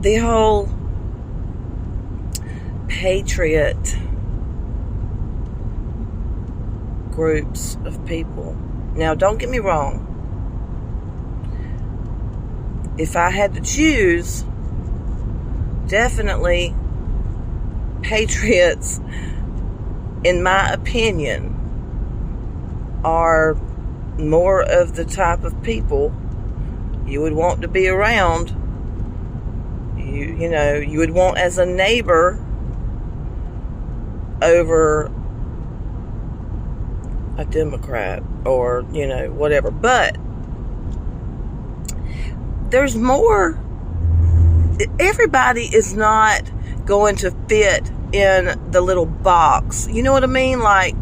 the whole patriot groups of people. Now, don't get me wrong. If I had to choose, definitely patriots, in my opinion, are more of the type of people you would want to be around. You would want as a neighbor over a Democrat or, whatever. But there's more. Everybody is not going to fit in the little box. You know what I mean? Like,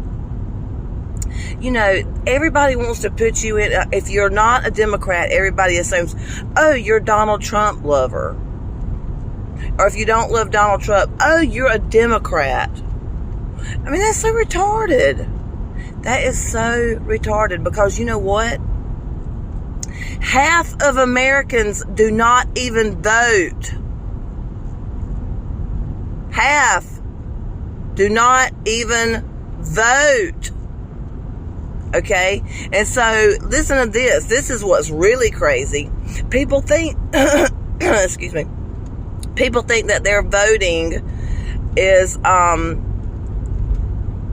everybody wants to put you in. If you're not a Democrat, everybody assumes, oh, you're a Donald Trump lover. Or if you don't love Donald Trump, oh, you're a Democrat. I mean, that's so retarded. That is so retarded, because you know what? Half of Americans do not even vote. Half do not even vote. Okay? And so, listen to this. This is what's really crazy. People think, excuse me, people think that their voting is,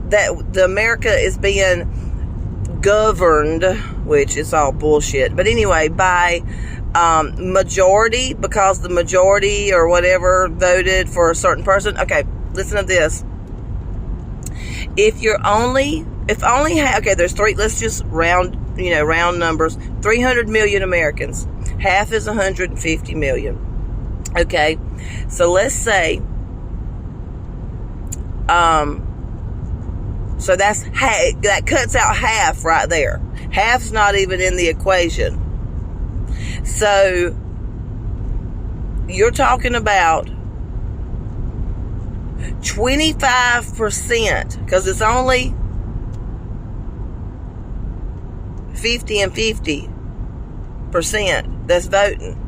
that the America is being governed, which is all bullshit. But anyway, by majority, because the majority or whatever voted for a certain person. Okay, listen to this. There's let's just round numbers. 300 million Americans. Half is 150 million. Okay, so let's say, so that cuts out half right there. Half's not even in the equation. So you're talking about 25%, because it's only 50 and 50% that's voting.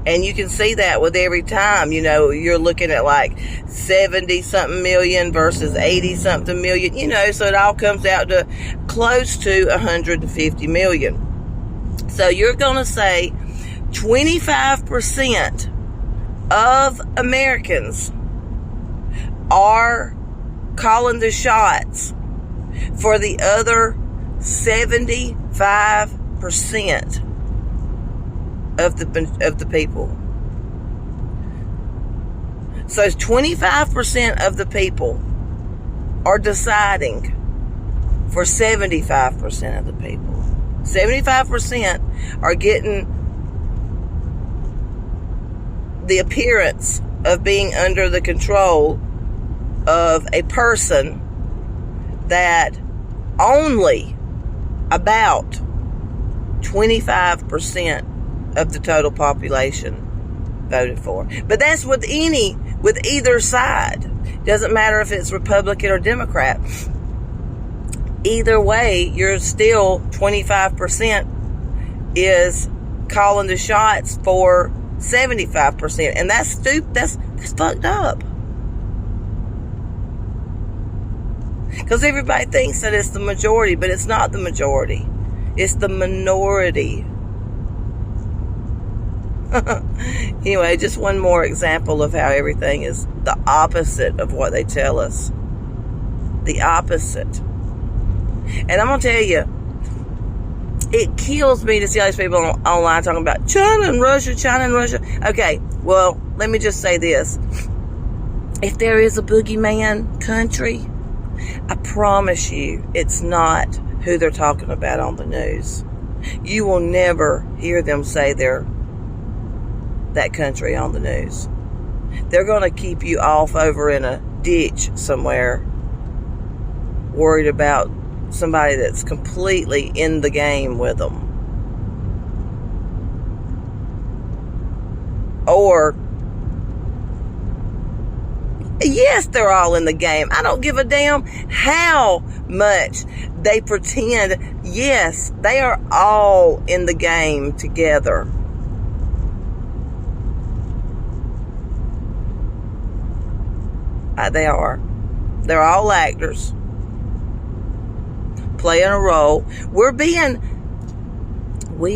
And you can see that with every time, you're looking at like 70 something million versus 80 something million, so it all comes out to close to 150 million. So you're going to say 25% of Americans are calling the shots for the other 75% of the people. So 25% of the people are deciding for 75% of the people. 75% are getting the appearance of being under the control of a person that only about 25% of the total population voted for. But that's with either side. Doesn't matter if it's Republican or Democrat. Either way, you're still 25% is calling the shots for 75%. And that's stupid. That's fucked up. Because everybody thinks that it's the majority, but it's not the majority. It's the minority. Anyway, just one more example of how everything is the opposite of what they tell us. The opposite. And I'm going to tell you, it kills me to see all these people online talking about China and Russia. Okay, well, let me just say this. If there is a boogeyman country, I promise you it's not who they're talking about on the news. You will never hear them say they're that country on the news. They're going to keep you off over in a ditch somewhere, worried about somebody that's completely in the game with them. Or, yes, they're all in the game. I don't give a damn how much they pretend. Yes, they are all in the game together. They are. They're all actors playing a role. We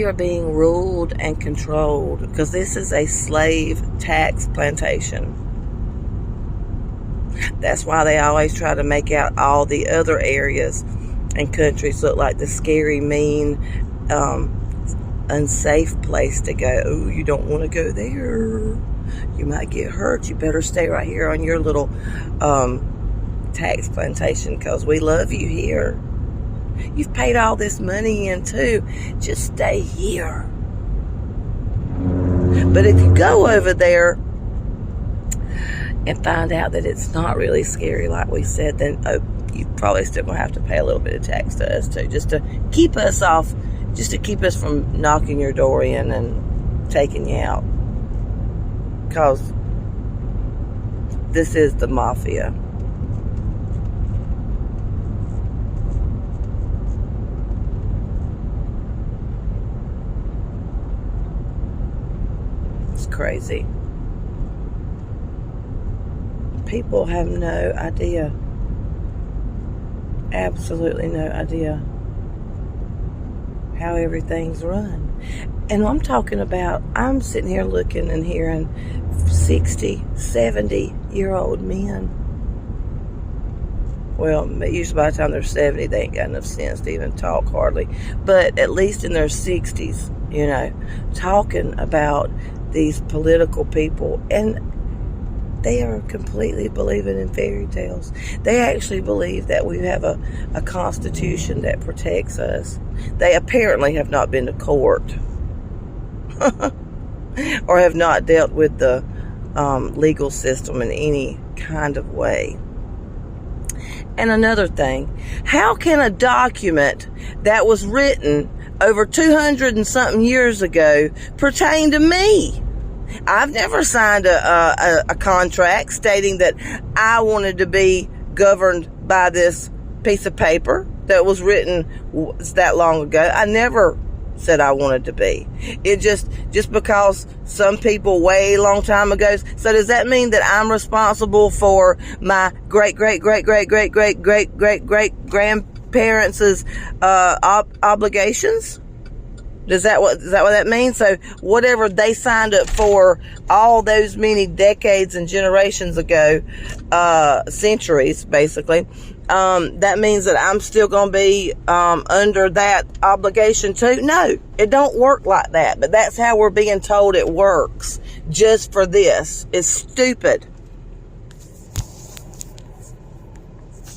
are being ruled and controlled because this is a slave tax plantation. That's why they always try to make out all the other areas and countries look like the scary, mean, unsafe place to go. Oh, you don't want to go there. You might get hurt. You better stay right here on your little tax plantation because we love you here. You've paid all this money in too. Just stay here. But if you go over there and find out that it's not really scary like we said, then you probably still going to have to pay a little bit of tax to us too, just to keep us off, just to keep us from knocking your door in and taking you out. Because this is the mafia. It's crazy. People have no idea. Absolutely no idea how everything's run. And I'm talking about, I'm sitting here looking and hearing 60, 70-year-old men. Well, usually by the time they're 70, they ain't got enough sense to even talk hardly. But at least in their 60s, you know, talking about these political people. And they are completely believing in fairy tales. They actually believe that we have a constitution that protects us. They apparently have not been to court or have not dealt with the legal system in any kind of way. And another thing, how can a document that was written over 200 and something years ago pertain to me? I've never signed a contract stating that I wanted to be governed by this piece of paper that was written that long ago. I never said I wanted to be. It just because some people way long time ago. So does that mean that I'm responsible for my great grandparents' obligations? Is that what that means? So whatever they signed up for all those many decades and generations ago, centuries basically, that means that I'm still going to be under that obligation too? No, it don't work like that. But that's how we're being told it works. Just for this. It's stupid.